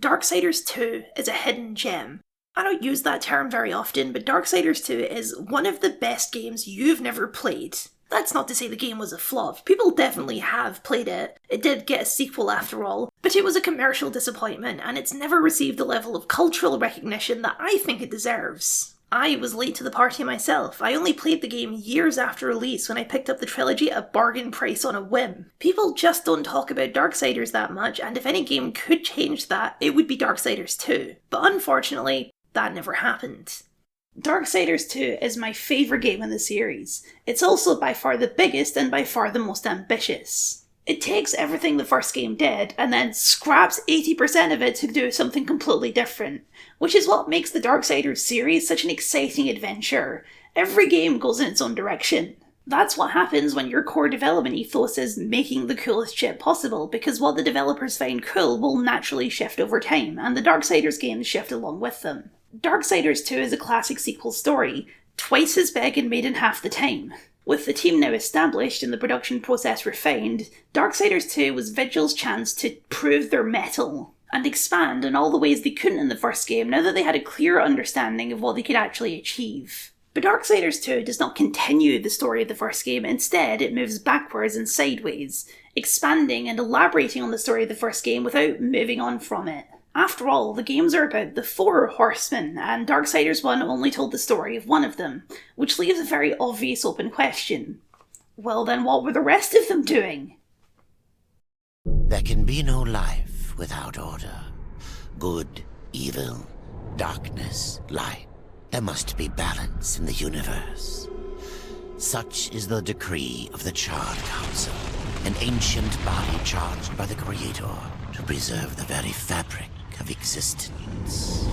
Darksiders II is a hidden gem. I don't use that term very often, but Darksiders II is one of the best games you've never played. That's not to say the game was a flop. People definitely have played it. It did get a sequel after all, but it was a commercial disappointment, and it's never received the level of cultural recognition that I think it deserves. I was late to the party myself. I only played the game years after release when I picked up the trilogy at bargain price on a whim. People just don't talk about Darksiders that much, and if any game could change that, it would be Darksiders 2. But unfortunately, that never happened. Darksiders 2 is my favourite game in the series. It's also by far the biggest and by far the most ambitious. It takes everything the first game did and then scraps 80% of it to do something completely different, which is what makes the Darksiders series such an exciting adventure. Every game goes in its own direction. That's what happens when your core development ethos is making the coolest shit possible, because what the developers find cool will naturally shift over time, and the Darksiders games shift along with them. Darksiders 2 is a classic sequel story, twice as big and made in half the time. With the team now established and the production process refined, Darksiders 2 was Vigil's chance to prove their mettle and expand in all the ways they couldn't in the first game now that they had a clear understanding of what they could actually achieve. But Darksiders 2 does not continue the story of the first game, instead it moves backwards and sideways, expanding and elaborating on the story of the first game without moving on from it. After all, the games are about the 4 horsemen, and Darksiders 1 only told the story of one of them, which leaves a very obvious open question. Well then, what were the rest of them doing? There can be no life without order. Good, evil, darkness, light. There must be balance in the universe. Such is the decree of the Charred Council, an ancient body charged by the Creator to preserve the very fabric of existence.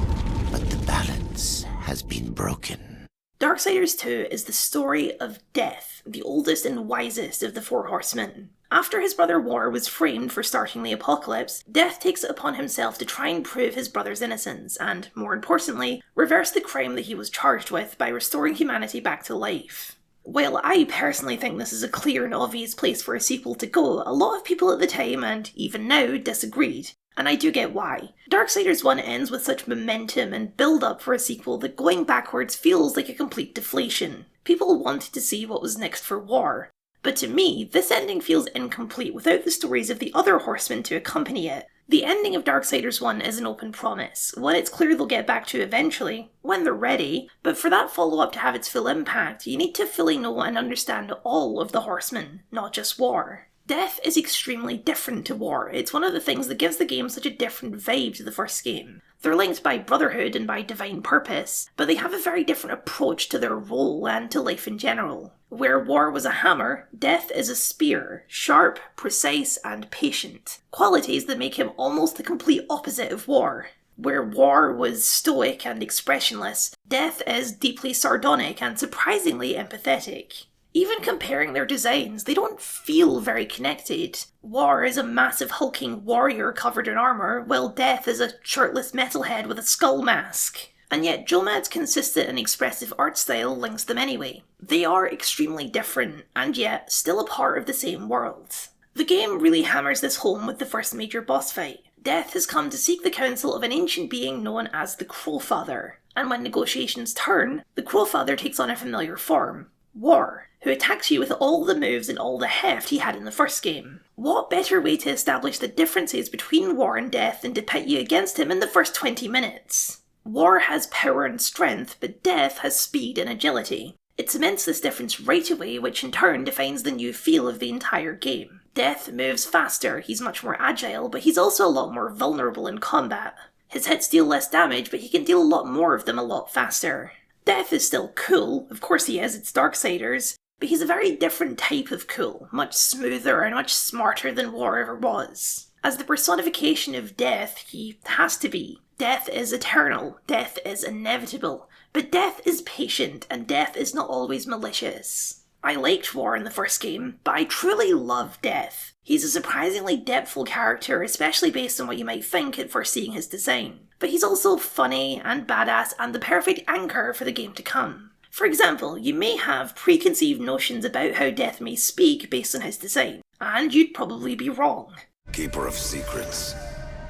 But the balance has been broken. Darksiders 2 is the story of Death, the oldest and wisest of the 4 horsemen. After his brother War was framed for starting the apocalypse, Death takes it upon himself to try and prove his brother's innocence, and, more importantly, reverse the crime that he was charged with by restoring humanity back to life. While I personally think this is a clear and obvious place for a sequel to go, a lot of people at the time, and even now, disagreed. And I do get why. Darksiders 1 ends with such momentum and build-up for a sequel that going backwards feels like a complete deflation. People wanted to see what was next for War. But to me, this ending feels incomplete without the stories of the other horsemen to accompany it. The ending of Darksiders 1 is an open promise, one it's clear they'll get back to eventually, when they're ready, but for that follow-up to have its full impact, you need to fully know and understand all of the horsemen, not just War. Death is extremely different to War. It's one of the things that gives the game such a different vibe to the first game. They're linked by brotherhood and by divine purpose, but they have a very different approach to their role and to life in general. Where War was a hammer, Death is a spear, sharp, precise, and patient. Qualities that make him almost the complete opposite of War. Where War was stoic and expressionless, Death is deeply sardonic and surprisingly empathetic. Even comparing their designs, they don't feel very connected. War is a massive hulking warrior covered in armour, while Death is a shirtless metalhead with a skull mask. And yet Jomad's consistent and expressive art style links them anyway. They are extremely different, and yet still a part of the same world. The game really hammers this home with the first major boss fight. Death has come to seek the counsel of an ancient being known as the Crowfather, and when negotiations turn, the Crowfather takes on a familiar form. War, who attacks you with all the moves and all the heft he had in the first game. What better way to establish the differences between War and Death than to pit you against him in the first 20 minutes? War has power and strength, but Death has speed and agility. It cements this difference right away, which in turn defines the new feel of the entire game. Death moves faster, he's much more agile, but he's also a lot more vulnerable in combat. His hits deal less damage, but he can deal a lot more of them a lot faster. Death is still cool, of course he is, it's Darksiders, but he's a very different type of cool, much smoother and much smarter than War ever was. As the personification of Death, he has to be. Death is eternal, Death is inevitable, but Death is patient, and Death is not always malicious. I liked War in the first game, but I truly love Death. He's a surprisingly depthful character, especially based on what you might think at first seeing his design. But he's also funny and badass and the perfect anchor for the game to come. For example, you may have preconceived notions about how Death may speak based on his design, and you'd probably be wrong. Keeper of secrets,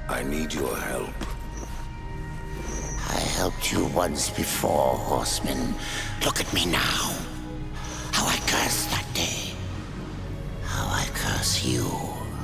I need your help. helped you once before, horseman. Look at me now. How I curse that day. How I curse you.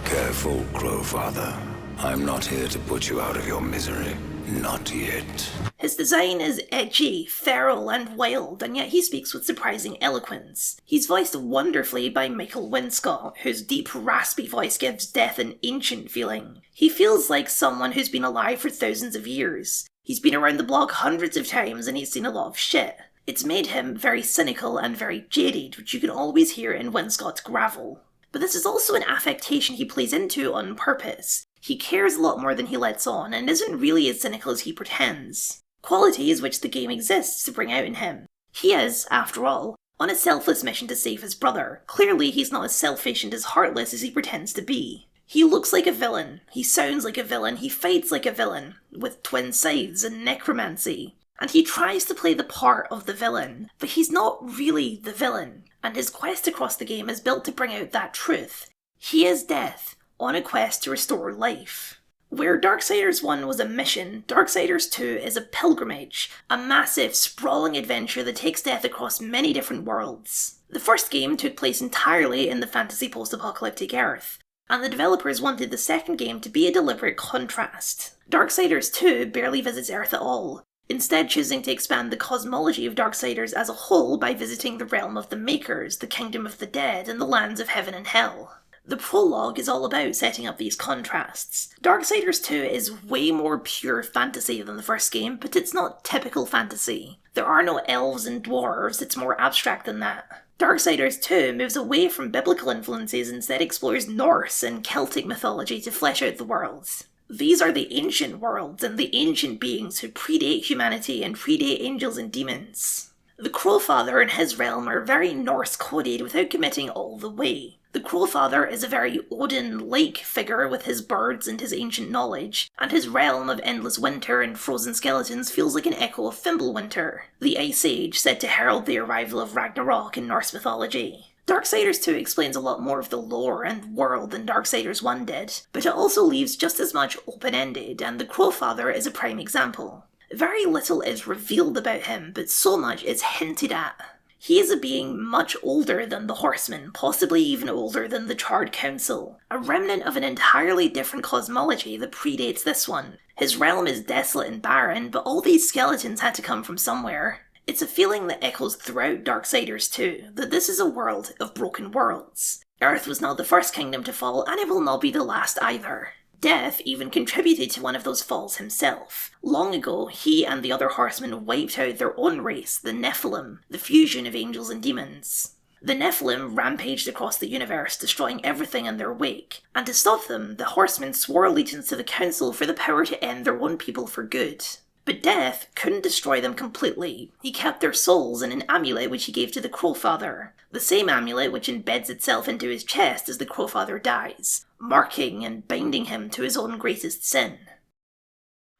Careful, Crowfather. I'm not here to put you out of your misery. Not yet. His design is edgy, feral, and wild, and yet he speaks with surprising eloquence. He's voiced wonderfully by Michael Winscott, whose deep, raspy voice gives Death an ancient feeling. He feels like someone who's been alive for thousands of years. He's been around the block hundreds of times and he's seen a lot of shit. It's made him very cynical and very jaded, which you can always hear in Winscott's gravel. But this is also an affectation he plays into on purpose. He cares a lot more than he lets on, and isn't really as cynical as he pretends. Qualities which the game exists to bring out in him. He is, after all, on a selfless mission to save his brother. Clearly he's not as selfish and as heartless as he pretends to be. He looks like a villain, he sounds like a villain, he fights like a villain, with twin scythes and necromancy. And he tries to play the part of the villain, but he's not really the villain, and his quest across the game is built to bring out that truth. He is Death, on a quest to restore life. Where Darksiders 1 was a mission, Darksiders 2 is a pilgrimage, a massive, sprawling adventure that takes Death across many different worlds. The first game took place entirely in the fantasy post-apocalyptic Earth, and the developers wanted the second game to be a deliberate contrast. Darksiders 2 barely visits Earth at all, instead choosing to expand the cosmology of Darksiders as a whole by visiting the realm of the Makers, the kingdom of the dead, and the lands of heaven and hell. The prologue is all about setting up these contrasts. Darksiders 2 is way more pure fantasy than the first game, but it's not typical fantasy. There are no elves and dwarves, it's more abstract than that. Darksiders 2 moves away from biblical influences and instead explores Norse and Celtic mythology to flesh out the worlds. These are the ancient worlds and the ancient beings who predate humanity and predate angels and demons. The Crowfather and his realm are very Norse-coded without committing all the way. The Crowfather is a very Odin-like figure with his birds and his ancient knowledge, and his realm of endless winter and frozen skeletons feels like an echo of Fimbulwinter, the Ice Age said to herald the arrival of Ragnarok in Norse mythology. Darksiders 2 explains a lot more of the lore and world than Darksiders 1 did, but it also leaves just as much open-ended, and the Crowfather is a prime example. Very little is revealed about him, but so much is hinted at. He is a being much older than the Horsemen, possibly even older than the Charred Council, a remnant of an entirely different cosmology that predates this one. His realm is desolate and barren, but all these skeletons had to come from somewhere. It's a feeling that echoes throughout Darksiders 2, that this is a world of broken worlds. Earth was not the first kingdom to fall, and it will not be the last either. Death even contributed to one of those falls himself. Long ago, he and the other horsemen wiped out their own race, the Nephilim, the fusion of angels and demons. The Nephilim rampaged across the universe, destroying everything in their wake, and to stop them, the horsemen swore allegiance to the council for the power to end their own people for good. But Death couldn't destroy them completely. He kept their souls in an amulet which he gave to the Crowfather, the same amulet which embeds itself into his chest as the Crowfather dies, marking and binding him to his own greatest sin.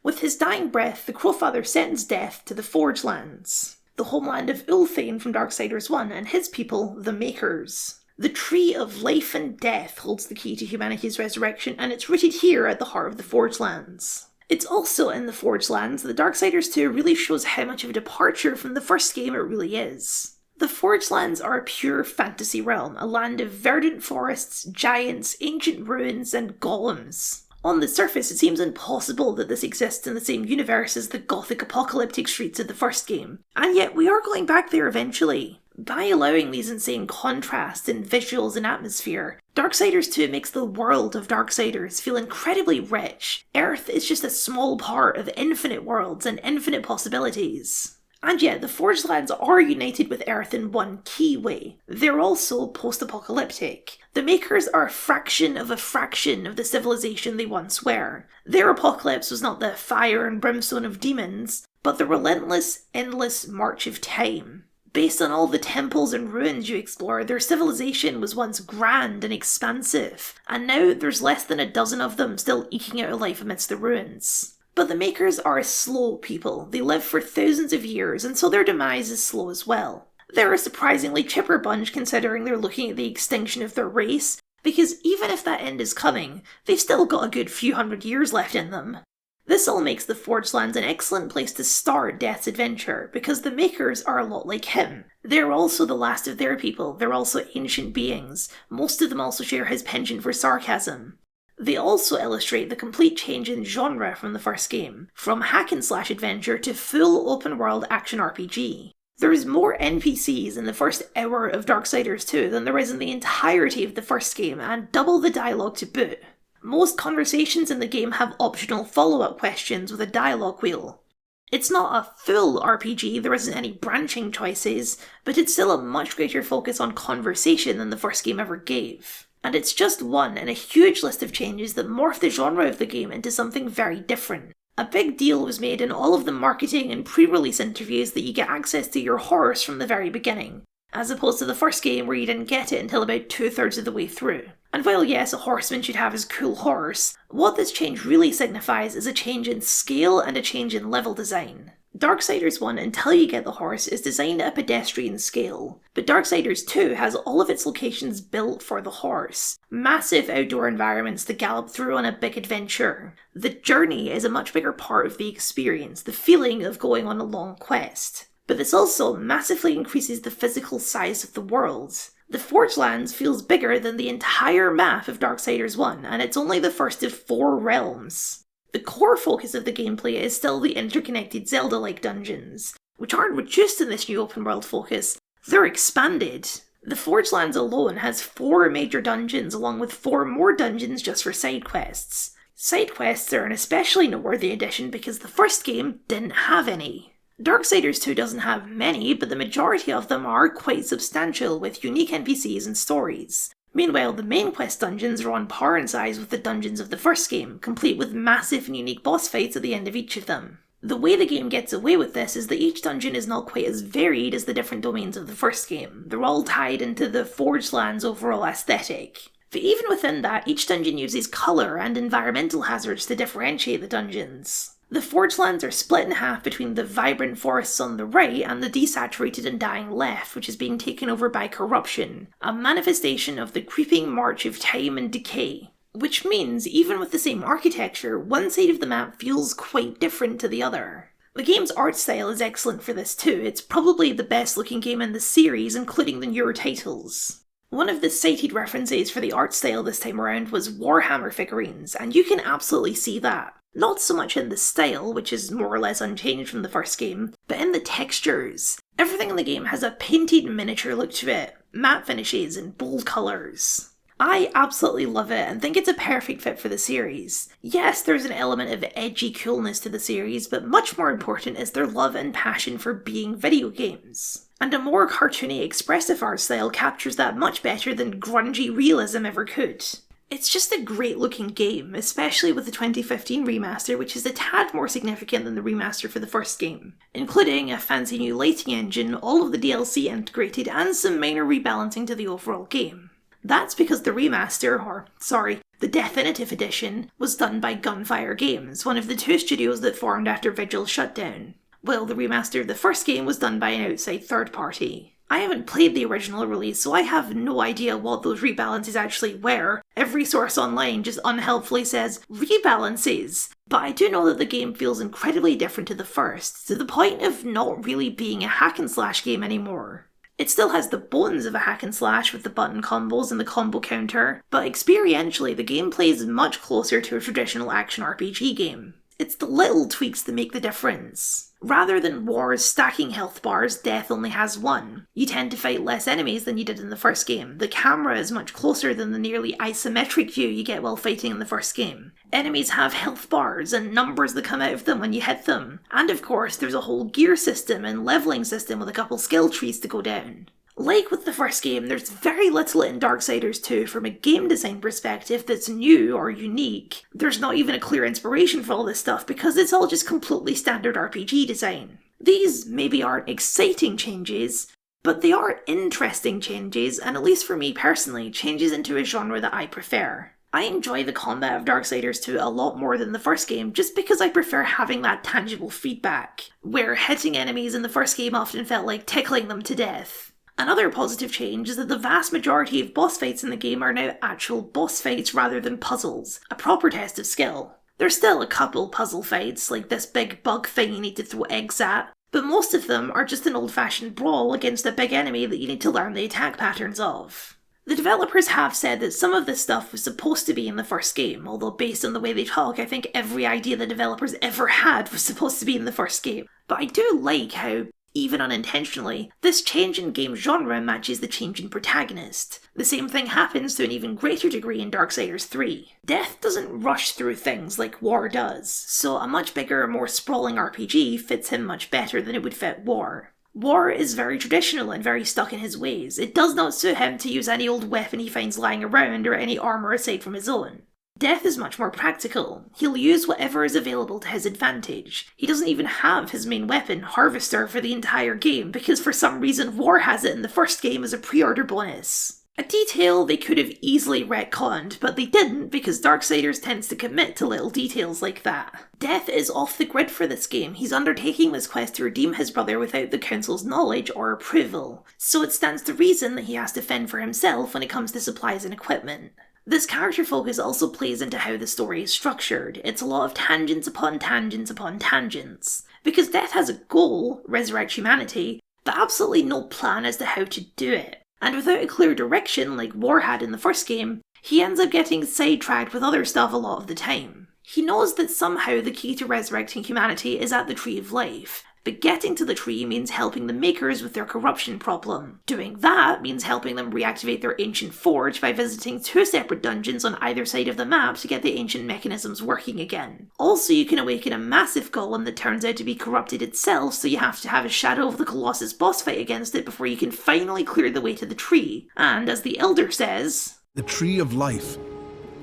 With his dying breath, the Crowfather sentenced Death to the Forge Lands, the homeland of Ulthane from Darksiders 1 and his people, the Makers. The Tree of Life and Death holds the key to humanity's resurrection, and it's rooted here at the heart of the Forge Lands. It's also in the Forge Lands that Darksiders 2 really shows how much of a departure from the first game it really is. The Forge Lands are a pure fantasy realm, a land of verdant forests, giants, ancient ruins, and golems. On the surface, it seems impossible that this exists in the same universe as the gothic apocalyptic streets of the first game, and yet we are going back there eventually. By allowing these insane contrasts in visuals and atmosphere, Darksiders 2 makes the world of Darksiders feel incredibly rich. Earth is just a small part of infinite worlds and infinite possibilities. And yet, the Forged Lands are united with Earth in one key way. They're also post-apocalyptic. The Makers are a fraction of the civilization they once were. Their apocalypse was not the fire and brimstone of demons, but the relentless, endless march of time. Based on all the temples and ruins you explore, their civilization was once grand and expansive, and now there's less than a dozen of them still eking out a life amidst the ruins. But the Makers are a slow people. They live for thousands of years, and so their demise is slow as well. They're a surprisingly chipper bunch considering they're looking at the extinction of their race, because even if that end is coming, they've still got a good few hundred years left in them. This all makes the Forge Lands an excellent place to start Death's adventure, because the makers are a lot like him. They're also the last of their people, they're also ancient beings. Most of them also share his penchant for sarcasm. They also illustrate the complete change in genre from the first game, from hack-and-slash adventure to full open-world action RPG. There's more NPCs in the first hour of Darksiders II than there is in the entirety of the first game, and double the dialogue to boot. Most conversations in the game have optional follow-up questions with a dialogue wheel. It's not a full RPG, there isn't any branching choices, but it's still a much greater focus on conversation than the first game ever gave. And it's just one in a huge list of changes that morph the genre of the game into something very different. A big deal was made in all of the marketing and pre-release interviews that you get access to your horse from the very beginning, as opposed to the first game where you didn't get it until about 2/3 of the way through. And while yes, a horseman should have his cool horse, what this change really signifies is a change in scale and a change in level design. Darksiders 1, until you get the horse, is designed at a pedestrian scale, but Darksiders 2 has all of its locations built for the horse. Massive outdoor environments to gallop through on a big adventure. The journey is a much bigger part of the experience, the feeling of going on a long quest. But this also massively increases the physical size of the world. The Forge Lands feels bigger than the entire map of Darksiders 1, and it's only the first of 4 realms. The core focus of the gameplay is still the interconnected Zelda-like dungeons, which aren't reduced in this new open-world focus, they're expanded. The Forge Lands alone has 4 major dungeons along with 4 more dungeons just for side quests. Side quests are an especially noteworthy addition because the first game didn't have any. Darksiders 2 doesn't have many, but the majority of them are quite substantial with unique NPCs and stories. Meanwhile, the main quest dungeons are on par in size with the dungeons of the first game, complete with massive and unique boss fights at the end of each of them. The way the game gets away with this is that each dungeon is not quite as varied as the different domains of the first game. They're all tied into the Forge Lands' overall aesthetic. But even within that, each dungeon uses colour and environmental hazards to differentiate the dungeons. The Forge Lands are split in half between the vibrant forests on the right and the desaturated and dying left, which is being taken over by corruption, a manifestation of the creeping march of time and decay. Which means, even with the same architecture, one side of the map feels quite different to the other. The game's art style is excellent for this too, it's probably the best looking game in the series, including the newer titles. One of the cited references for the art style this time around was Warhammer figurines, and you can absolutely see that. Not so much in the style, which is more or less unchanged from the first game, but in the textures. Everything in the game has a painted miniature look to it, matte finishes and bold colours. I absolutely love it and think it's a perfect fit for the series. Yes, there's an element of edgy coolness to the series, but much more important is their love and passion for being video games. And a more cartoony, expressive art style captures that much better than grungy realism ever could. It's just a great looking game, especially with the 2015 remaster, which is a tad more significant than the remaster for the first game, including a fancy new lighting engine, all of the DLC integrated, and some minor rebalancing to the overall game. That's because the the Definitive Edition, was done by Gunfire Games, one of the 2 studios that formed after Vigil's shutdown, while the remaster of the first game was done by an outside third party. I haven't played the original release, so I have no idea what those rebalances actually were. Every source online just unhelpfully says, rebalances! But I do know that the game feels incredibly different to the first, to the point of not really being a hack and slash game anymore. It still has the bones of a hack and slash with the button combos and the combo counter, but experientially the gameplay is much closer to a traditional action RPG game. It's the little tweaks that make the difference. Rather than wars stacking health bars, death only has 1. You tend to fight less enemies than you did in the first game. The camera is much closer than the nearly isometric view you get while fighting in the first game. Enemies have health bars and numbers that come out of them when you hit them. And of course, there's a whole gear system and leveling system with a couple skill trees to go down. Like with the first game, there's very little in Darksiders 2 from a game design perspective that's new or unique. There's not even a clear inspiration for all this stuff because it's all just completely standard RPG design. These maybe aren't exciting changes, but they are interesting changes, and at least for me personally, changes into a genre that I prefer. I enjoy the combat of Darksiders 2 a lot more than the first game just because I prefer having that tangible feedback, where hitting enemies in the first game often felt like tickling them to death. Another positive change is that the vast majority of boss fights in the game are now actual boss fights rather than puzzles, a proper test of skill. There's still a couple puzzle fights, like this big bug thing you need to throw eggs at, but most of them are just an old-fashioned brawl against a big enemy that you need to learn the attack patterns of. The developers have said that some of this stuff was supposed to be in the first game, although based on the way they talk, I think every idea the developers ever had was supposed to be in the first game. But I do like how, even unintentionally, this change in game genre matches the change in protagonist. The same thing happens to an even greater degree in Darksiders 3. Death doesn't rush through things like War does, so a much bigger, more sprawling RPG fits him much better than it would fit War. War is very traditional and very stuck in his ways. It does not suit him to use any old weapon he finds lying around or any armour aside from his own. Death is much more practical. He'll use whatever is available to his advantage. He doesn't even have his main weapon, Harvester, for the entire game, because for some reason War has it in the first game as a pre-order bonus. A detail they could have easily retconned, but they didn't because Darksiders tends to commit to little details like that. Death is off the grid for this game. He's undertaking this quest to redeem his brother without the Council's knowledge or approval, so it stands to reason that he has to fend for himself when it comes to supplies and equipment. This character focus also plays into how the story is structured. It's a lot of tangents upon tangents upon tangents. Because Death has a goal, resurrect humanity, but absolutely no plan as to how to do it. And without a clear direction like War had in the first game, he ends up getting sidetracked with other stuff a lot of the time. He knows that somehow the key to resurrecting humanity is at the Tree of Life, but getting to the tree means helping the Makers with their corruption problem. Doing that means helping them reactivate their ancient forge by visiting 2 separate dungeons on either side of the map to get the ancient mechanisms working again. Also, you can awaken a massive golem that turns out to be corrupted itself, so you have to have a Shadow of the Colossus boss fight against it before you can finally clear the way to the tree. And as the Elder says, "The Tree of Life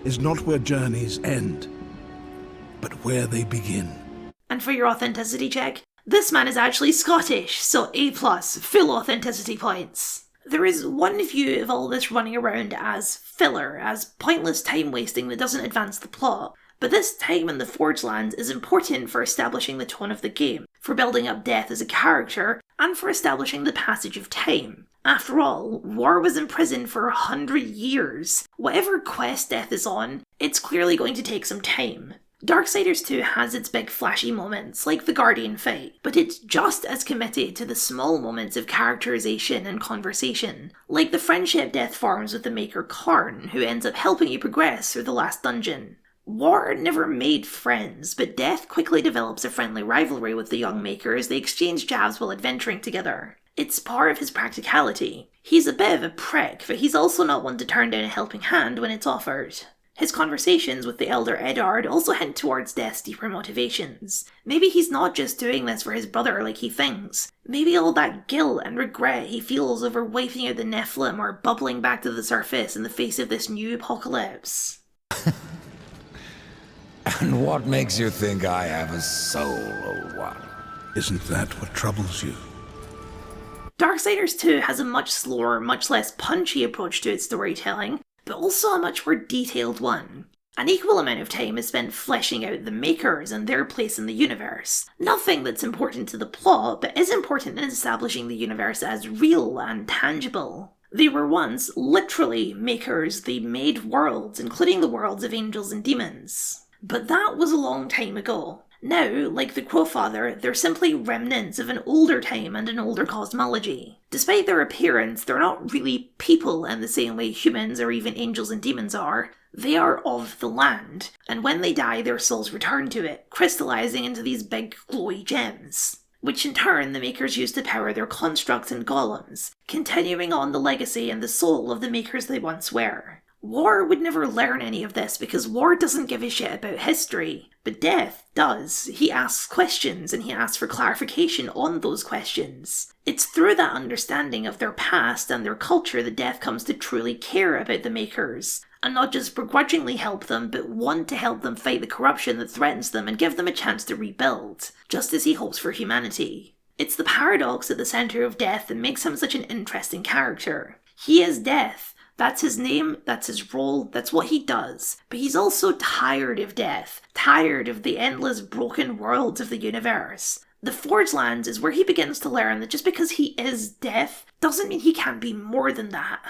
is not where journeys end, but where they begin." And for your authenticity check, this man is actually Scottish, so A+, full authenticity points. There is one view of all this running around as filler, as pointless time wasting that doesn't advance the plot, but this time in the Forge Lands is important for establishing the tone of the game, for building up Death as a character, and for establishing the passage of time. After all, War was in prison for 100 years. Whatever quest Death is on, it's clearly going to take some time. Darksiders 2 has its big flashy moments, like the Guardian fight, but it's just as committed to the small moments of characterization and conversation, like the friendship Death forms with the Maker Karn, who ends up helping you progress through the last dungeon. War never made friends, but Death quickly develops a friendly rivalry with the young Maker as they exchange jabs while adventuring together. It's part of his practicality. He's a bit of a prick, but he's also not one to turn down a helping hand when it's offered. His conversations with the Elder Eddard also hint towards Death's deeper motivations. Maybe he's not just doing this for his brother like he thinks. Maybe all that guilt and regret he feels over wiping out the Nephilim are bubbling back to the surface in the face of this new apocalypse. And what makes you think I have a soul, old one? Isn't that what troubles you? Darksiders 2 has a much slower, much less punchy approach to its storytelling, but also a much more detailed one. An equal amount of time is spent fleshing out the Makers and their place in the universe. Nothing that's important to the plot, but is important in establishing the universe as real and tangible. They were once, literally, Makers. They made worlds, including the worlds of angels and demons. But that was a long time ago. Now, like the Crowfather, they're simply remnants of an older time and an older cosmology. Despite their appearance, they're not really people in the same way humans or even angels and demons are. They are of the land, and when they die, their souls return to it, crystallizing into these big glowy gems, which in turn the Makers use to power their constructs and golems, continuing on the legacy and the soul of the Makers they once were. War would never learn any of this because War doesn't give a shit about history, but Death does. He asks questions and he asks for clarification on those questions. It's through that understanding of their past and their culture that Death comes to truly care about the Makers, and not just begrudgingly help them, but want to help them fight the corruption that threatens them and give them a chance to rebuild, just as he hopes for humanity. It's the paradox at the centre of Death that makes him such an interesting character. He is Death. That's his name, that's his role, that's what he does. But he's also tired of death, tired of the endless broken worlds of the universe. The Forge Lands is where he begins to learn that just because he is death doesn't mean he can't be more than that.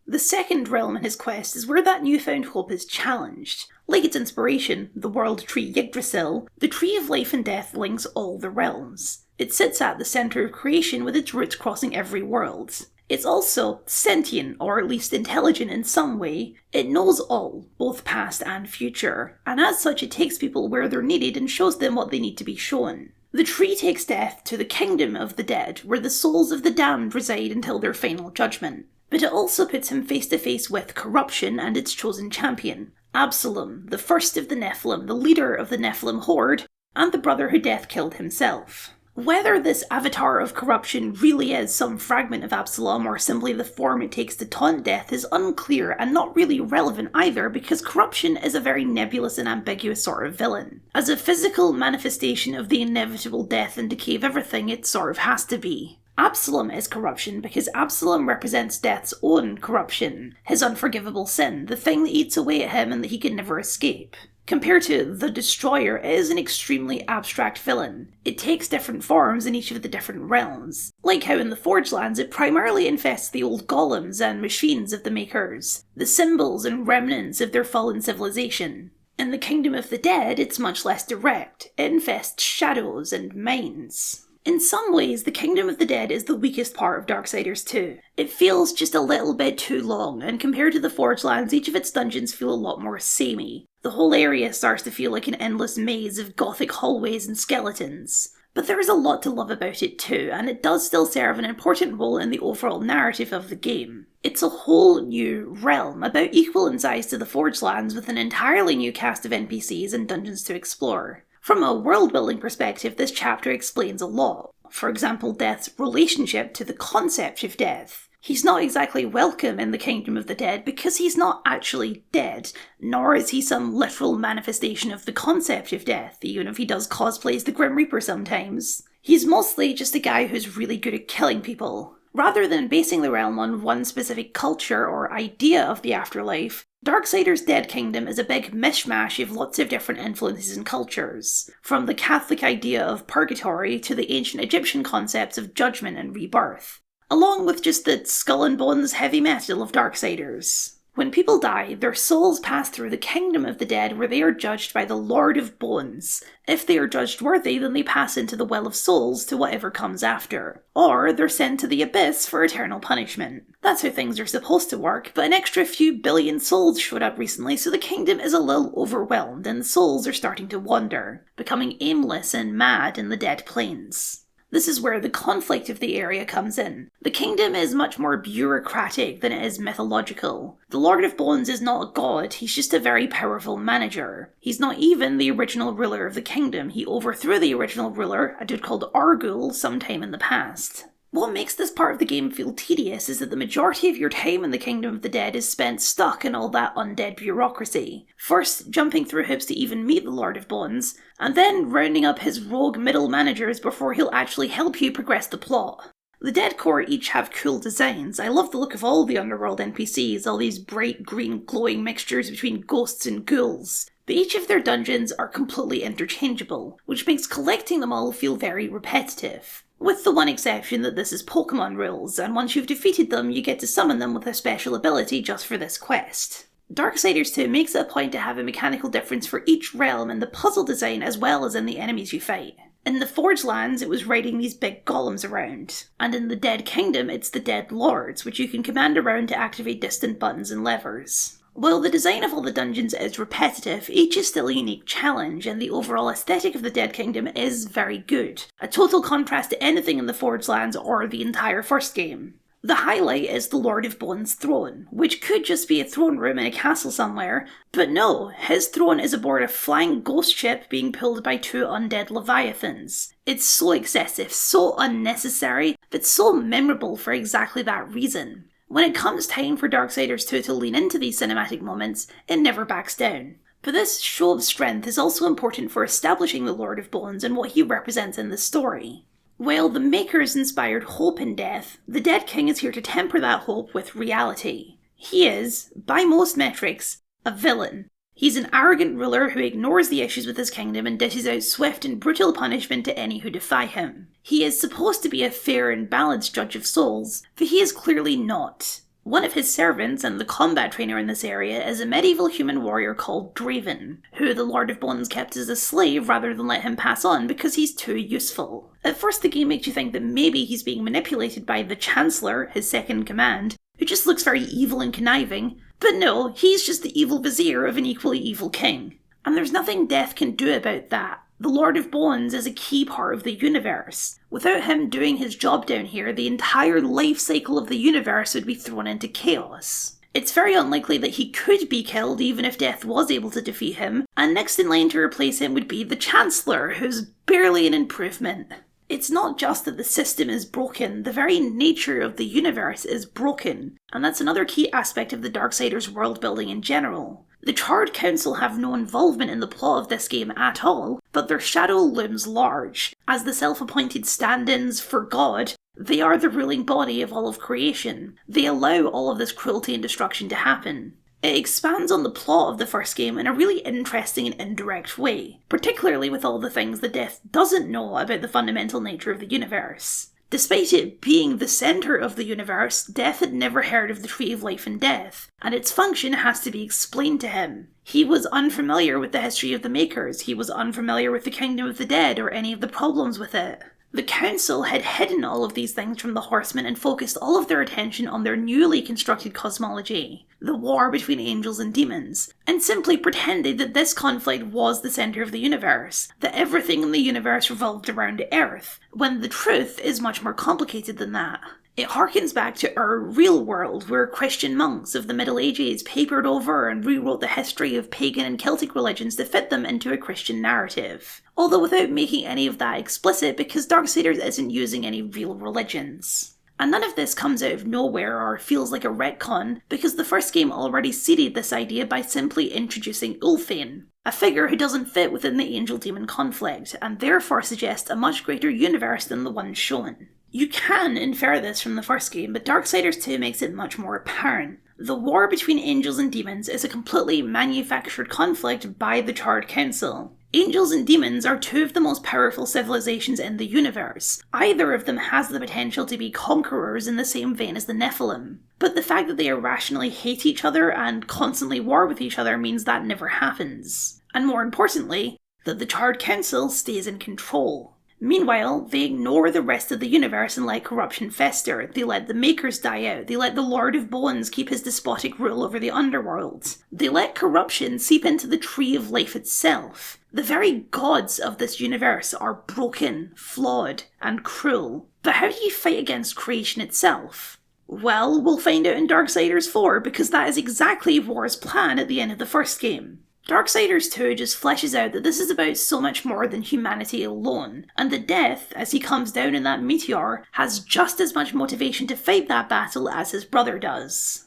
The second realm in his quest is where that newfound hope is challenged. Like its inspiration, the world tree Yggdrasil, the Tree of Life and Death links all the realms. It sits at the centre of creation with its roots crossing every world. It's also sentient, or at least intelligent in some way. It knows all, both past and future, and as such it takes people where they're needed and shows them what they need to be shown. The tree takes Death to the kingdom of the dead, where the souls of the damned reside until their final judgment. But it also puts him face to face with corruption and its chosen champion, Absalom, the first of the Nephilim, the leader of the Nephilim horde, and the brother who Death killed himself. Whether this avatar of corruption really is some fragment of Absalom or simply the form it takes to taunt Death is unclear and not really relevant either, because corruption is a very nebulous and ambiguous sort of villain. As a physical manifestation of the inevitable death and decay of everything, it sort of has to be. Absalom is corruption because Absalom represents Death's own corruption, his unforgivable sin, the thing that eats away at him and that he can never escape. Compared to the Destroyer, it is an extremely abstract villain. It takes different forms in each of the different realms. Like how in the Forge Lands it primarily infests the old golems and machines of the Makers, the symbols and remnants of their fallen civilization. In the Kingdom of the Dead, it's much less direct. It infests shadows and minds. In some ways, the Kingdom of the Dead is the weakest part of Darksiders II. It feels just a little bit too long, and compared to the Forge Lands, each of its dungeons feel a lot more samey. The whole area starts to feel like an endless maze of gothic hallways and skeletons. But there is a lot to love about it too, and it does still serve an important role in the overall narrative of the game. It's a whole new realm, about equal in size to the Forge Lands, with an entirely new cast of NPCs and dungeons to explore. From a world-building perspective, this chapter explains a lot. For example, Death's relationship to the concept of death. He's not exactly welcome in the Kingdom of the Dead because he's not actually dead, nor is he some literal manifestation of the concept of death, even if he does cosplay as the Grim Reaper sometimes. He's mostly just a guy who's really good at killing people. Rather than basing the realm on one specific culture or idea of the afterlife, Darksiders' Dead Kingdom is a big mishmash of lots of different influences and cultures, from the Catholic idea of purgatory to the ancient Egyptian concepts of judgment and rebirth, along with just the skull and bones heavy metal of Darksiders. When people die, their souls pass through the Kingdom of the Dead where they are judged by the Lord of Bones. If they are judged worthy, then they pass into the Well of Souls to whatever comes after. Or they're sent to the Abyss for eternal punishment. That's how things are supposed to work, but an extra few billion souls showed up recently, so the kingdom is a little overwhelmed and the souls are starting to wander, becoming aimless and mad in the Dead Plains. This is where the conflict of the area comes in. The kingdom is much more bureaucratic than it is mythological. The Lord of Bones is not a god, he's just a very powerful manager. He's not even the original ruler of the kingdom. He overthrew the original ruler, a dude called Argul, sometime in the past. What makes this part of the game feel tedious is that the majority of your time in the Kingdom of the Dead is spent stuck in all that undead bureaucracy. First, jumping through hoops to even meet the Lord of Bones, and then rounding up his rogue middle managers before he'll actually help you progress the plot. The Dead Core each have cool designs. I love the look of all the Underworld NPCs, all these bright green glowing mixtures between ghosts and ghouls. But each of their dungeons are completely interchangeable, which makes collecting them all feel very repetitive. With the one exception that this is Pokemon rules, and once you've defeated them, you get to summon them with a special ability just for this quest. Darksiders II makes it a point to have a mechanical difference for each realm in the puzzle design as well as in the enemies you fight. In the Forge Lands, it was riding these big golems around, and in the Dead Kingdom, it's the Dead Lords, which you can command around to activate distant buttons and levers. While the design of all the dungeons is repetitive, each is still a unique challenge, and the overall aesthetic of the Dead Kingdom is very good. A total contrast to anything in the Forge Lands or the entire first game. The highlight is the Lord of Bones' throne, which could just be a throne room in a castle somewhere, but no, his throne is aboard a flying ghost ship being pulled by two undead leviathans. It's so excessive, so unnecessary, but so memorable for exactly that reason. When it comes time for Darksiders 2 to lean into these cinematic moments, it never backs down. But this show of strength is also important for establishing the Lord of Bones and what he represents in the story. While the Makers inspired hope in death, the Dead King is here to temper that hope with reality. He is, by most metrics, a villain. He's an arrogant ruler who ignores the issues with his kingdom and dishes out swift and brutal punishment to any who defy him. He is supposed to be a fair and balanced judge of souls, but he is clearly not. One of his servants and the combat trainer in this area is a medieval human warrior called Draven, who the Lord of Bones kept as a slave rather than let him pass on because he's too useful. At first the game makes you think that maybe he's being manipulated by the Chancellor, his second in command, who just looks very evil and conniving, but no, he's just the evil vizier of an equally evil king. And there's nothing Death can do about that. The Lord of Bones is a key part of the universe. Without him doing his job down here, the entire life cycle of the universe would be thrown into chaos. It's very unlikely that he could be killed even if Death was able to defeat him, and next in line to replace him would be the Chancellor, who's barely an improvement. It's not just that the system is broken, the very nature of the universe is broken, and that's another key aspect of the Darksiders world building in general. The Charred Council have no involvement in the plot of this game at all, but their shadow looms large. As the self-appointed stand-ins for God, they are the ruling body of all of creation. They allow all of this cruelty and destruction to happen. It expands on the plot of the first game in a really interesting and indirect way, particularly with all the things that Death doesn't know about the fundamental nature of the universe. Despite it being the centre of the universe, Death had never heard of the Tree of Life and Death, and its function has to be explained to him. He was unfamiliar with the history of the Makers, he was unfamiliar with the Kingdom of the Dead or any of the problems with it. The Council had hidden all of these things from the Horsemen and focused all of their attention on their newly constructed cosmology, the war between angels and demons, and simply pretended that this conflict was the centre of the universe, that everything in the universe revolved around Earth, when the truth is much more complicated than that. It harkens back to our real world, where Christian monks of the Middle Ages papered over and rewrote the history of pagan and Celtic religions to fit them into a Christian narrative. Although without making any of that explicit, because Darksiders isn't using any real religions. And none of this comes out of nowhere or feels like a retcon, because the first game already seeded this idea by simply introducing Ulthane, a figure who doesn't fit within the angel-demon conflict, and therefore suggests a much greater universe than the one shown. You can infer this from the first game, but Darksiders II makes it much more apparent. The war between angels and demons is a completely manufactured conflict by the Charred Council. Angels and demons are two of the most powerful civilizations in the universe. Either of them has the potential to be conquerors in the same vein as the Nephilim. But the fact that they irrationally hate each other and constantly war with each other means that never happens. And more importantly, that the Charred Council stays in control. Meanwhile, they ignore the rest of the universe and let corruption fester. They let the Makers die out. They let the Lord of Bones keep his despotic rule over the underworld. They let corruption seep into the Tree of Life itself. The very gods of this universe are broken, flawed, and cruel. But how do you fight against creation itself? Well, we'll find out in Darksiders 4, because that is exactly War's plan at the end of the first game. Darksiders 2 just fleshes out that this is about so much more than humanity alone, and that Death, as he comes down in that meteor, has just as much motivation to fight that battle as his brother does.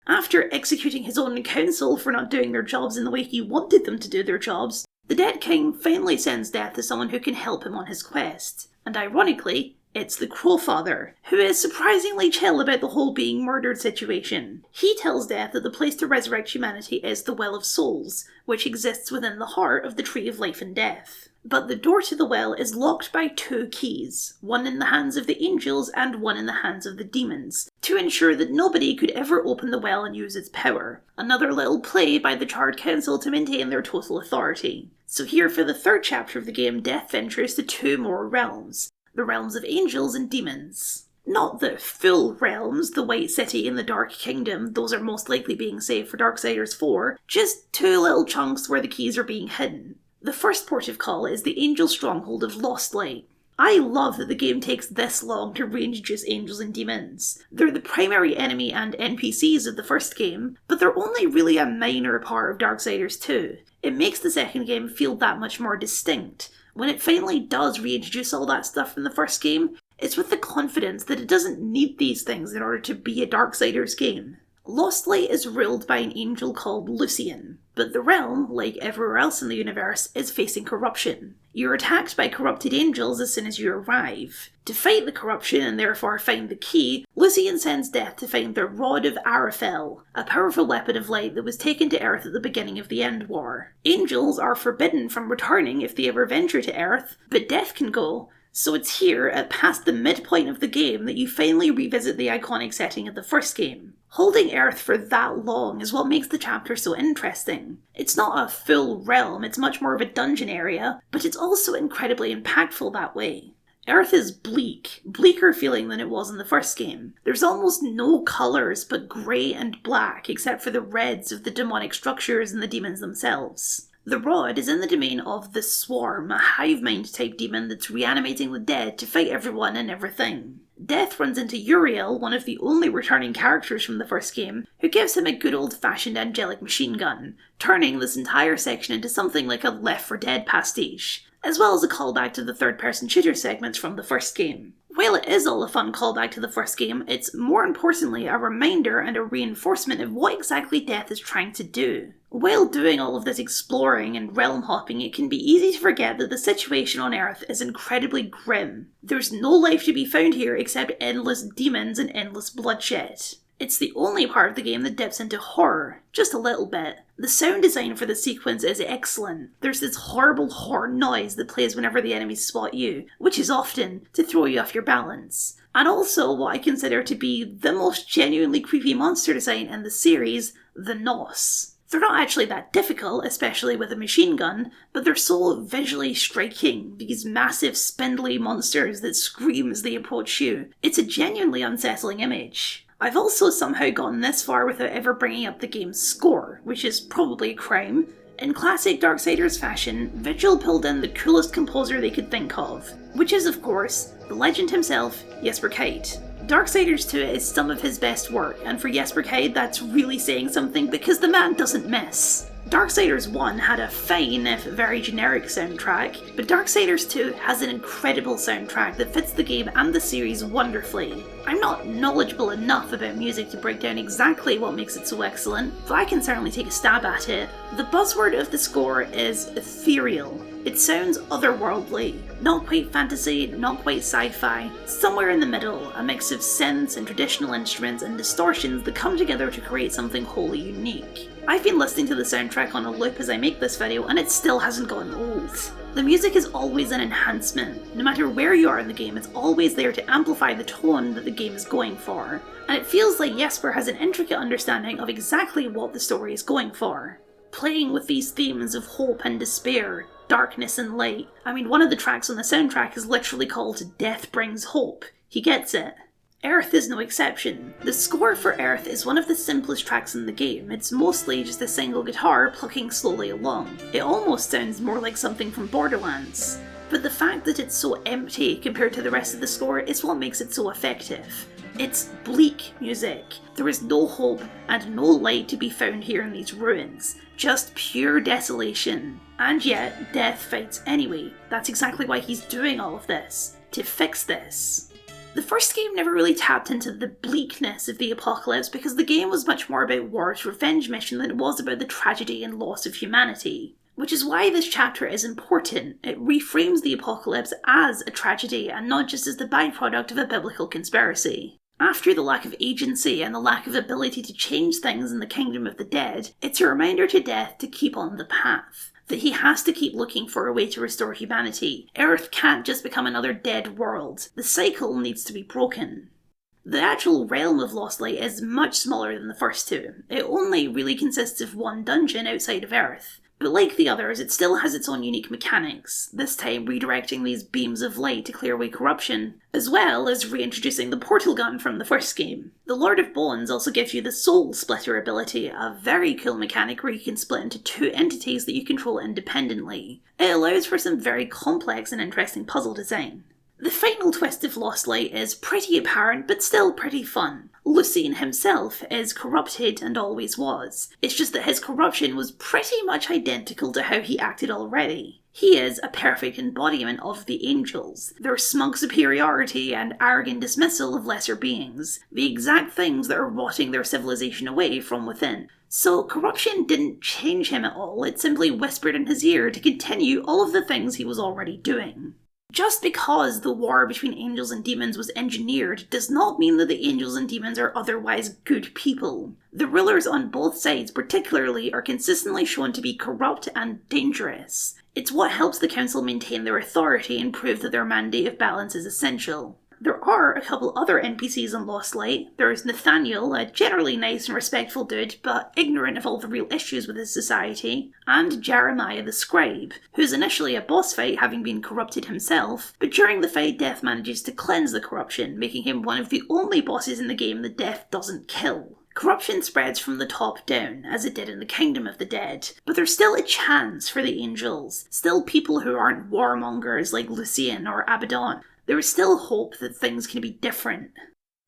After executing his own council for not doing their jobs in the way he wanted them to do their jobs, the Dead King finally sends Death to someone who can help him on his quest, and ironically, it's the Crowfather, who is surprisingly chill about the whole being murdered situation. He tells Death that the place to resurrect humanity is the Well of Souls, which exists within the heart of the Tree of Life and Death. But the door to the well is locked by 2 keys, one in the hands of the angels and one in the hands of the demons, to ensure that nobody could ever open the well and use its power. Another little play by the Charred Council to maintain their total authority. So here for the 3rd chapter of the game, Death ventures to 2 more realms. The realms of angels and demons. Not the full realms, the White City and the Dark Kingdom, those are most likely being saved for Darksiders 4, just 2 little chunks where the keys are being hidden. The first port of call is the angel stronghold of Lost Light. I love that the game takes this long to reintroduce angels and demons. They're the primary enemy and NPCs of the first game, but they're only really a minor part of Darksiders 2. It makes the second game feel that much more distinct. When it finally does reintroduce all that stuff from the first game, it's with the confidence that it doesn't need these things in order to be a Darksiders game. Lost Light is ruled by an angel called Lucian, but the realm, like everywhere else in the universe, is facing corruption. You're attacked by corrupted angels as soon as you arrive. To fight the corruption and therefore find the key, Lucian sends Death to find the Rod of Arafel, a powerful weapon of light that was taken to Earth at the beginning of the End War. Angels are forbidden from returning if they ever venture to Earth, but Death can go, So it's here, at past the midpoint of the game, that you finally revisit the iconic setting of the first game. Holding Earth for that long is what makes the chapter so interesting. It's not a full realm, it's much more of a dungeon area, but it's also incredibly impactful that way. Earth is bleak, bleaker feeling than it was in the first game. There's almost no colours but grey and black, except for the reds of the demonic structures and the demons themselves. The rod is in the domain of the Swarm, a hive mind type demon that's reanimating the dead to fight everyone and everything. Death runs into Uriel, one of the only returning characters from the first game, who gives him a good old-fashioned angelic machine gun, turning this entire section into something like a Left 4 Dead pastiche, as well as a callback to the third-person shooter segments from the first game. While it is all a fun callback to the first game, it's more importantly a reminder and a reinforcement of what exactly Death is trying to do. While doing all of this exploring and realm hopping, it can be easy to forget that the situation on Earth is incredibly grim. There's no life to be found here except endless demons and endless bloodshed. It's the only part of the game that dips into horror, just a little bit. The sound design for the sequence is excellent. There's this horrible horn noise that plays whenever the enemies spot you, which is often to throw you off your balance. And also what I consider to be the most genuinely creepy monster design in the series, the Nos. They're not actually that difficult, especially with a machine gun, but they're so visually striking, these massive spindly monsters that scream as they approach you. It's a genuinely unsettling image. I've also somehow gotten this far without ever bringing up the game's score, which is probably a crime. In classic Darksiders fashion, Vigil pulled in the coolest composer they could think of, which is of course, the legend himself, Jesper Kyd. Darksiders II is some of his best work, and for Jesper Kyd that's really saying something because the man doesn't miss. Darksiders 1 had a fine, if very generic soundtrack, but Darksiders 2 has an incredible soundtrack that fits the game and the series wonderfully. I'm not knowledgeable enough about music to break down exactly what makes it so excellent, but I can certainly take a stab at it. The buzzword of the score is ethereal. It sounds otherworldly, not quite fantasy, not quite sci-fi, somewhere in the middle, a mix of synths and traditional instruments and distortions that come together to create something wholly unique. I've been listening to the soundtrack on a loop as I make this video and it still hasn't gotten old. The music is always an enhancement. No matter where you are in the game, it's always there to amplify the tone that the game is going for. And it feels like Jesper has an intricate understanding of exactly what the story is going for. Playing with these themes of hope and despair, darkness and light. I mean, one of the tracks on the soundtrack is literally called Death Brings Hope. He gets it. Earth is no exception. The score for Earth is one of the simplest tracks in the game. It's mostly just a single guitar plucking slowly along. It almost sounds more like something from Borderlands. But the fact that it's so empty compared to the rest of the score is what makes it so effective. It's bleak music. There is no hope and no light to be found here in these ruins. Just pure desolation. And yet, Death fights anyway. That's exactly why he's doing all of this. To fix this. The first game never really tapped into the bleakness of the apocalypse because the game was much more about war's revenge mission than it was about the tragedy and loss of humanity. Which is why this chapter is important. It reframes the apocalypse as a tragedy and not just as the byproduct of a biblical conspiracy. After the lack of agency and the lack of ability to change things in the kingdom of the dead, it's a reminder to Death to keep on the path. That he has to keep looking for a way to restore humanity. Earth can't just become another dead world. The cycle needs to be broken. The actual realm of Lost Light is much smaller than the first two. It only really consists of one dungeon outside of Earth. But like the others, it still has its own unique mechanics, this time redirecting these beams of light to clear away corruption, as well as reintroducing the portal gun from the first game. The Lord of Bones also gives you the Soul Splitter ability, a very cool mechanic where you can split into two entities that you control independently. It allows for some very complex and interesting puzzle design. The final twist of Lost Light is pretty apparent, but still pretty fun. Lucien himself is corrupted and always was. It's just that his corruption was pretty much identical to how he acted already. He is a perfect embodiment of the angels, their smug superiority and arrogant dismissal of lesser beings, the exact things that are rotting their civilization away from within. So corruption didn't change him at all, it simply whispered in his ear to continue all of the things he was already doing. Just because the war between angels and demons was engineered does not mean that the angels and demons are otherwise good people. The rulers on both sides particularly are consistently shown to be corrupt and dangerous. It's what helps the council maintain their authority and prove that their mandate of balance is essential. There are a couple other NPCs in Lost Light. There's Nathaniel, a generally nice and respectful dude, but ignorant of all the real issues with his society, and Jeremiah the Scribe, who's initially a boss fight, having been corrupted himself, but during the fight Death manages to cleanse the corruption, making him one of the only bosses in the game that Death doesn't kill. Corruption spreads from the top down, as it did in the Kingdom of the Dead, but there's still a chance for the angels, still people who aren't warmongers like Lucian or Abaddon. There is still hope that things can be different.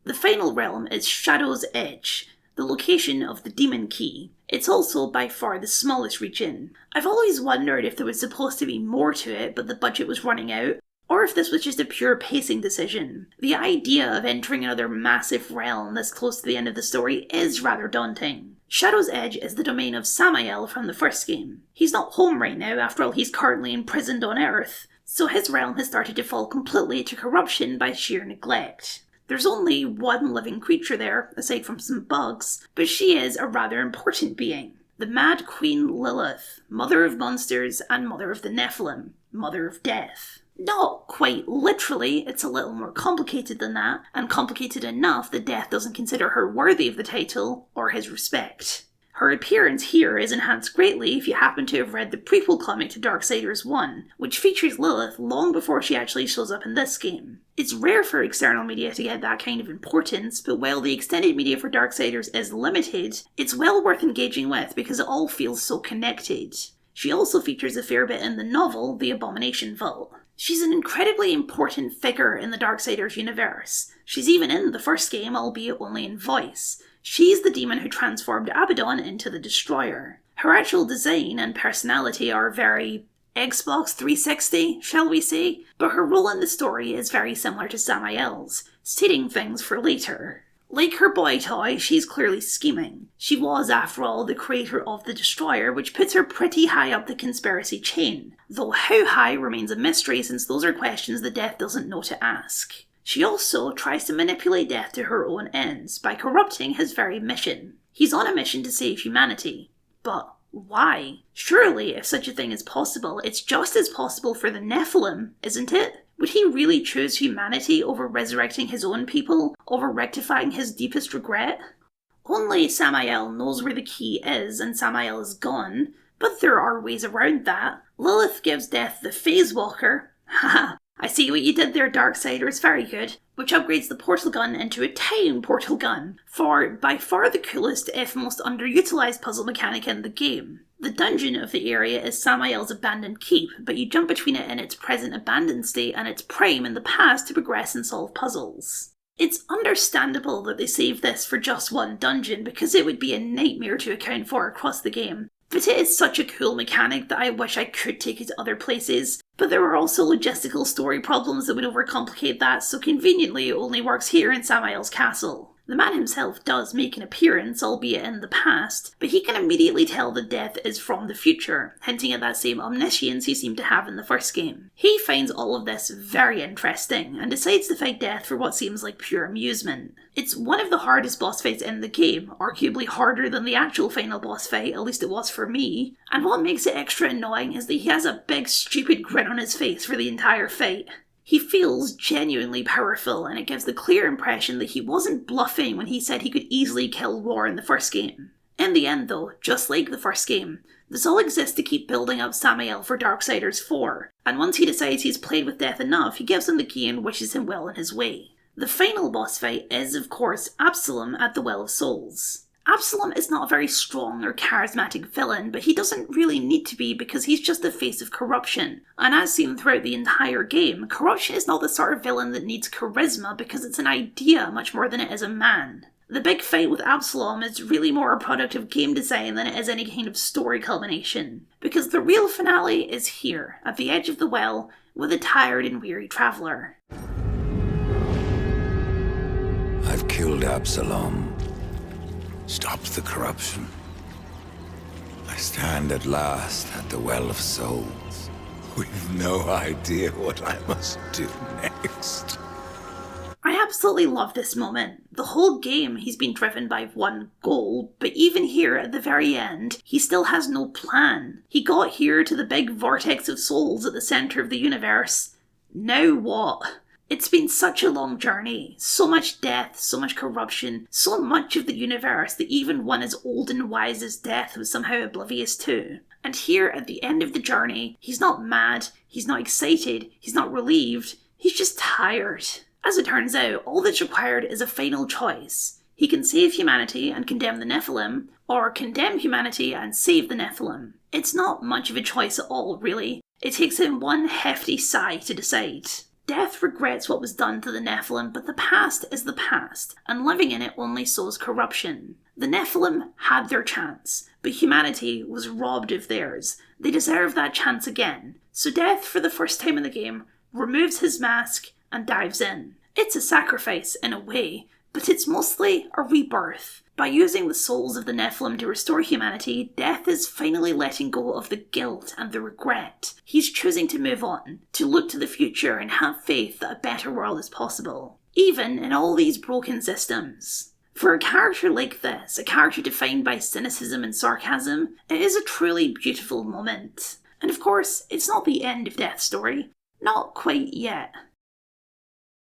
The final realm is Shadow's Edge, the location of the Demon Key. It's also by far the smallest region. I've always wondered if there was supposed to be more to it, but the budget was running out, or if this was just a pure pacing decision. The idea of entering another massive realm this close to the end of the story is rather daunting. Shadow's Edge is the domain of Samael from the first game. He's not home right now, after all he's currently imprisoned on Earth, so his realm has started to fall completely to corruption by sheer neglect. There's only one living creature there, aside from some bugs, but she is a rather important being. The Mad Queen Lilith, mother of monsters and mother of the Nephilim, mother of death. Not quite literally, it's a little more complicated than that, and complicated enough that Death doesn't consider her worthy of the title or his respect. Her appearance here is enhanced greatly if you happen to have read the prequel comic to Darksiders 1, which features Lilith long before she actually shows up in this game. It's rare for external media to get that kind of importance, but while the extended media for Darksiders is limited, it's well worth engaging with because it all feels so connected. She also features a fair bit in the novel The Abomination Vault. She's an incredibly important figure in the Darksiders universe. She's even in the first game, albeit only in voice. She's the demon who transformed Abaddon into the Destroyer. Her actual design and personality are very Xbox 360, shall we say, but her role in the story is very similar to Samael's, stating things for later. Like her boy toy, she's clearly scheming. She was, after all, the creator of the Destroyer, which puts her pretty high up the conspiracy chain, though how high remains a mystery since those are questions that Death doesn't know to ask. She also tries to manipulate Death to her own ends by corrupting his very mission. He's on a mission to save humanity. But why? Surely, if such a thing is possible, it's just as possible for the Nephilim, isn't it? Would he really choose humanity over resurrecting his own people, over rectifying his deepest regret? Only Samael knows where the key is, and Samael is gone, but there are ways around that. Lilith gives Death the Phase Walker. Haha, I see what you did there, Darksiders, very good. Which upgrades the portal gun into a time portal gun, for by far the coolest if most underutilised puzzle mechanic in the game. The dungeon of the area is Samael's abandoned keep, but you jump between it in its present abandoned state and its prime in the past to progress and solve puzzles. It's understandable that they saved this for just one dungeon because it would be a nightmare to account for across the game. But it is such a cool mechanic that I wish I could take it to other places, but there are also logistical story problems that would overcomplicate that, so conveniently it only works here in Samael's castle. The man himself does make an appearance, albeit in the past, but he can immediately tell that Death is from the future, hinting at that same omniscience he seemed to have in the first game. He finds all of this very interesting, and decides to fight Death for what seems like pure amusement. It's one of the hardest boss fights in the game, arguably harder than the actual final boss fight, at least it was for me, and what makes it extra annoying is that he has a big stupid grin on his face for the entire fight. He feels genuinely powerful, and it gives the clear impression that he wasn't bluffing when he said he could easily kill War in the first game. In the end though, just like the first game, this all exists to keep building up Samael for Darksiders 4, and once he decides he's played with Death enough, he gives him the key and wishes him well on his way. The final boss fight is, of course, Absalom at the Well of Souls. Absalom is not a very strong or charismatic villain, but he doesn't really need to be because he's just the face of corruption. And as seen throughout the entire game, corruption is not the sort of villain that needs charisma because it's an idea much more than it is a man. The big fight with Absalom is really more a product of game design than it is any kind of story culmination. Because the real finale is here, at the edge of the well, with a tired and weary traveller. I've killed Absalom. Stopped the corruption. I stand at last at the Well of Souls, with no idea what I must do next. I absolutely love this moment. The whole game he's been driven by one goal, but even here at the very end, he still has no plan. He got here to the big vortex of souls at the centre of the universe. Now what? It's been such a long journey, so much death, so much corruption, so much of the universe that even one as old and wise as Death was somehow oblivious to. And here at the end of the journey, he's not mad, he's not excited, he's not relieved, he's just tired. As it turns out, all that's required is a final choice. He can save humanity and condemn the Nephilim, or condemn humanity and save the Nephilim. It's not much of a choice at all, really. It takes him one hefty sigh to decide. Death regrets what was done to the Nephilim, but the past is the past, and living in it only sows corruption. The Nephilim had their chance, but humanity was robbed of theirs. They deserve that chance again. So Death, for the first time in the game, removes his mask and dives in. It's a sacrifice, in a way, but it's mostly a rebirth. By using the souls of the Nephilim to restore humanity, Death is finally letting go of the guilt and the regret. He's choosing to move on, to look to the future and have faith that a better world is possible, even in all these broken systems. For a character like this, a character defined by cynicism and sarcasm, it is a truly beautiful moment. And of course, it's not the end of Death's story. Not quite yet.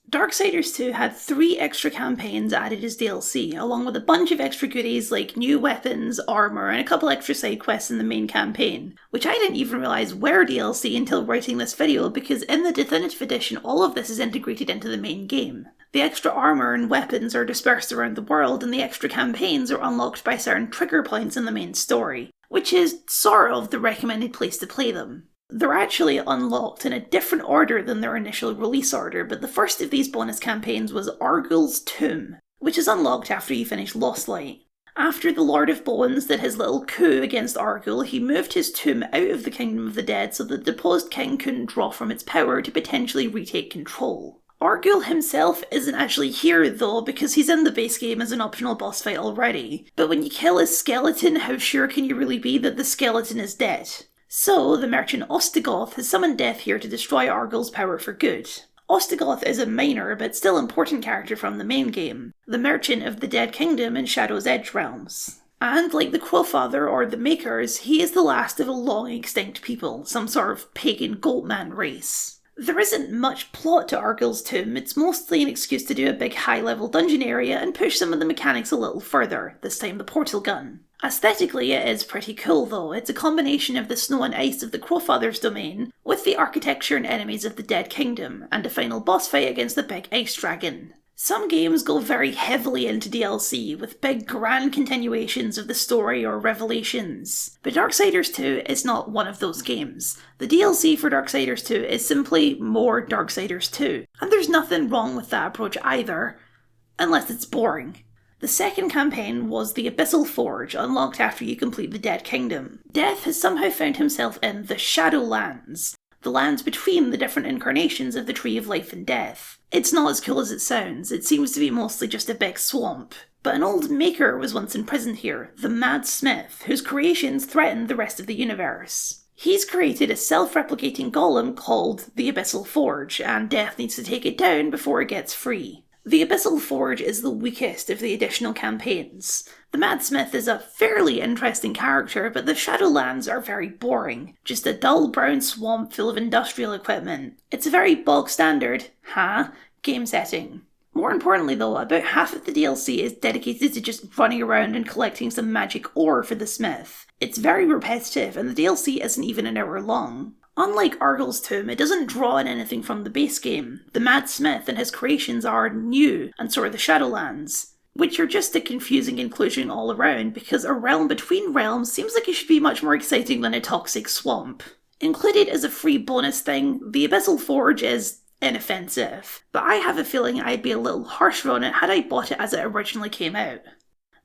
Darksiders 2 had 3 extra campaigns added as DLC, along with a bunch of extra goodies like new weapons, armour, and a couple extra side quests in the main campaign, which I didn't even realise were DLC until writing this video, because in the Definitive Edition all of this is integrated into the main game. The extra armour and weapons are dispersed around the world, and the extra campaigns are unlocked by certain trigger points in the main story, which is sort of the recommended place to play them. They're actually unlocked in a different order than their initial release order, but the first of these bonus campaigns was Argul's Tomb, which is unlocked after you finish Lost Light. After the Lord of Bones did his little coup against Argul, he moved his tomb out of the Kingdom of the Dead so the deposed king couldn't draw from its power to potentially retake control. Argul himself isn't actually here though, because he's in the base game as an optional boss fight already, but when you kill his skeleton, how sure can you really be that the skeleton is dead? So, the merchant Ostrogoth has summoned Death here to destroy Argul's power for good. Ostrogoth is a minor but still important character from the main game, the merchant of the Dead Kingdom in Shadow's Edge realms. And like the Crowfather or the Makers, he is the last of a long extinct people, some sort of pagan goatman race. There isn't much plot to Argul's Tomb, it's mostly an excuse to do a big high-level dungeon area and push some of the mechanics a little further, this time the portal gun. Aesthetically it is pretty cool though, it's a combination of the snow and ice of the Crowfather's domain, with the architecture and enemies of the Dead Kingdom, and a final boss fight against the big ice dragon. Some games go very heavily into DLC, with big grand continuations of the story or revelations, but Darksiders 2 is not one of those games. The DLC for Darksiders 2 is simply more Darksiders 2, and there's nothing wrong with that approach either, unless it's boring. The second campaign was the Abyssal Forge, unlocked after you complete the Dead Kingdom. Death has somehow found himself in the Shadowlands, the lands between the different incarnations of the Tree of Life and Death. It's not as cool as it sounds, it seems to be mostly just a big swamp. But an old maker was once imprisoned here, the Mad Smith, whose creations threatened the rest of the universe. He's created a self-replicating golem called the Abyssal Forge, and Death needs to take it down before it gets free. The Abyssal Forge is the weakest of the additional campaigns. The Mad Smith is a fairly interesting character, but the Shadowlands are very boring. Just a dull brown swamp full of industrial equipment. It's a very bog standard, game setting. More importantly though, about half of the DLC is dedicated to just running around and collecting some magic ore for the Smith. It's very repetitive, and the DLC isn't even an hour long. Unlike Argul's Tomb, it doesn't draw on anything from the base game. The Mad Smith and his creations are new, and so are the Shadowlands, which are just a confusing inclusion all around, because a realm between realms seems like it should be much more exciting than a toxic swamp. Included as a free bonus thing, the Abyssal Forge is inoffensive, but I have a feeling I'd be a little harsher on it had I bought it as it originally came out.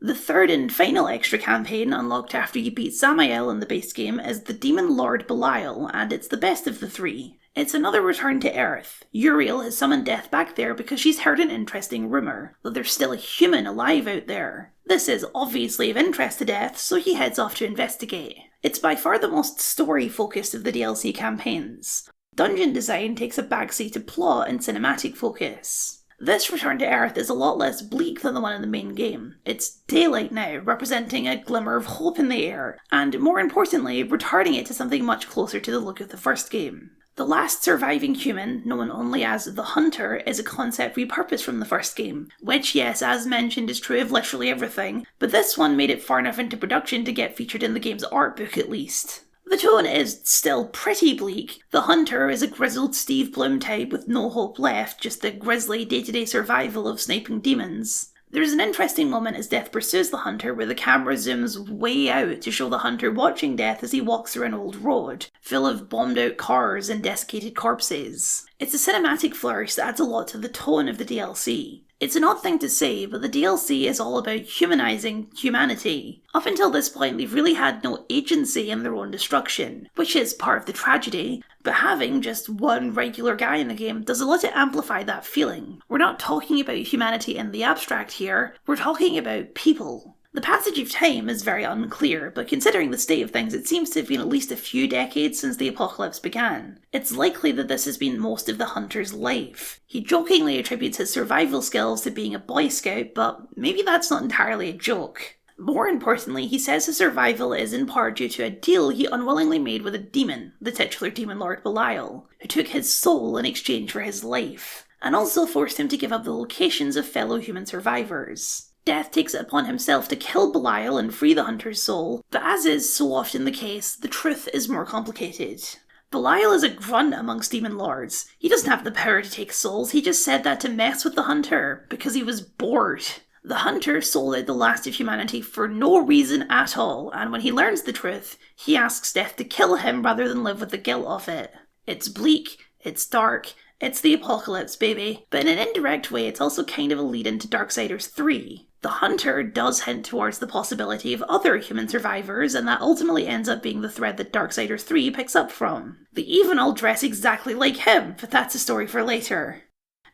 The third and final extra campaign, unlocked after you beat Samael in the base game, is the Demon Lord Belial, and it's the best of the 3. It's another return to Earth. Uriel has summoned Death back there because she's heard an interesting rumour, that there's still a human alive out there. This is obviously of interest to Death, so he heads off to investigate. It's by far the most story-focused of the DLC campaigns. Dungeon design takes a backseat to plot and cinematic focus. This return to Earth is a lot less bleak than the one in the main game. It's daylight now, representing a glimmer of hope in the air, and more importantly, returning it to something much closer to the look of the first game. The last surviving human, known only as the Hunter, is a concept repurposed from the first game, which, yes, as mentioned, is true of literally everything, but this one made it far enough into production to get featured in the game's art book at least. The tone is still pretty bleak. The Hunter is a grizzled Steve Bloom type with no hope left, just the grisly day-to-day survival of sniping demons. There's an interesting moment as Death pursues the Hunter where the camera zooms way out to show the Hunter watching Death as he walks through an old road, full of bombed out cars and desiccated corpses. It's a cinematic flourish that adds a lot to the tone of the DLC. It's an odd thing to say, but the DLC is all about humanizing humanity. Up until this point, they've really had no agency in their own destruction, which is part of the tragedy, but having just one regular guy in the game does a lot to amplify that feeling. We're not talking about humanity in the abstract here, we're talking about people. The passage of time is very unclear, but considering the state of things, it seems to have been at least a few decades since the apocalypse began. It's likely that this has been most of the Hunter's life. He jokingly attributes his survival skills to being a Boy Scout, but maybe that's not entirely a joke. More importantly, he says his survival is in part due to a deal he unwillingly made with a demon, the titular demon lord Belial, who took his soul in exchange for his life, and also forced him to give up the locations of fellow human survivors. Death takes it upon himself to kill Belial and free the Hunter's soul, but as is so often the case, the truth is more complicated. Belial is a grunt amongst demon lords. He doesn't have the power to take souls, he just said that to mess with the Hunter, because he was bored. The Hunter sold out the last of humanity for no reason at all, and when he learns the truth, he asks Death to kill him rather than live with the guilt of it. It's bleak, it's dark, it's the apocalypse, baby, but in an indirect way it's also kind of a lead into Darksiders 3. The Hunter does hint towards the possibility of other human survivors, and that ultimately ends up being the thread that Darksiders 3 picks up from. They even all dress exactly like him, but that's a story for later.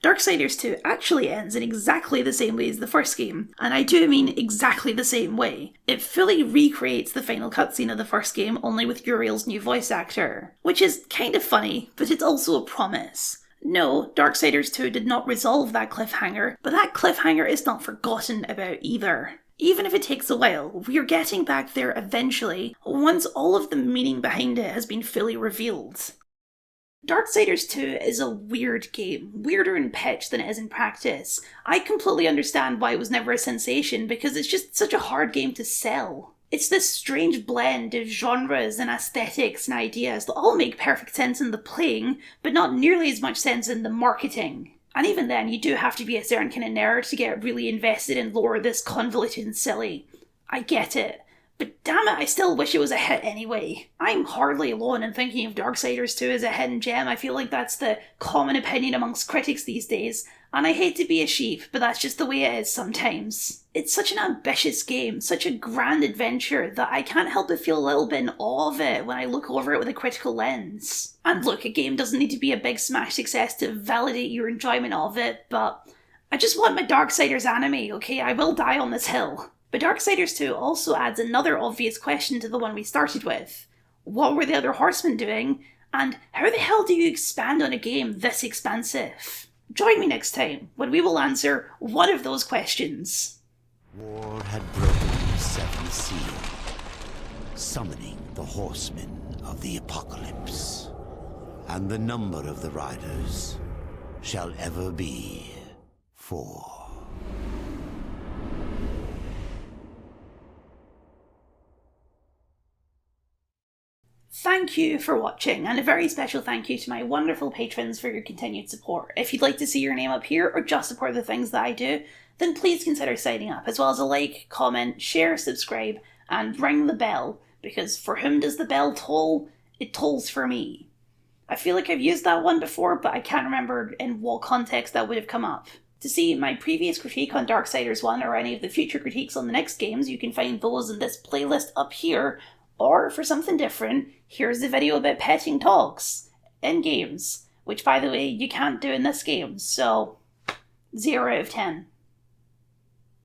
Darksiders 2 actually ends in exactly the same way as the first game, and I do mean exactly the same way. It fully recreates the final cutscene of the first game, only with Uriel's new voice actor, which is kind of funny, but it's also a promise. No, Darksiders 2 did not resolve that cliffhanger, but that cliffhanger is not forgotten about either. Even if it takes a while, we're getting back there eventually, once all of the meaning behind it has been fully revealed. Darksiders 2 is a weird game, weirder in pitch than it is in practice. I completely understand why it was never a sensation, because it's just such a hard game to sell. It's this strange blend of genres and aesthetics and ideas that all make perfect sense in the playing, but not nearly as much sense in the marketing. And even then, you do have to be a certain kind of nerd to get really invested in lore this convoluted and silly. I get it. But damn it, I still wish it was a hit anyway. I'm hardly alone in thinking of Darksiders 2 as a hidden gem. I feel like that's the common opinion amongst critics these days. And I hate to be a sheep, but that's just the way it is sometimes. It's such an ambitious game, such a grand adventure, that I can't help but feel a little bit in awe of it when I look over it with a critical lens. And look, a game doesn't need to be a big smash success to validate your enjoyment of it, but I just want my Darksiders anime, okay? I will die on this hill. But Darksiders 2 also adds another obvious question to the one we started with. What were the other horsemen doing? And how the hell do you expand on a game this expansive? Join me next time, when we will answer one of those questions. War had broken the seventh seal, summoning the horsemen of the apocalypse. And the number of the riders shall ever be 4. Thank you for watching, and a very special thank you to my wonderful patrons for your continued support. If you'd like to see your name up here, or just support the things that I do, then please consider signing up, as well as a like, comment, share, subscribe, and ring the bell, because for whom does the bell toll? It tolls for me. I feel like I've used that one before, but I can't remember in what context that would have come up. To see my previous critique on Darksiders 1 or any of the future critiques on the next games, you can find those in this playlist up here. Or, for something different, here's a video about petting dogs in games, which, by the way, you can't do in this game, so 0 out of 10.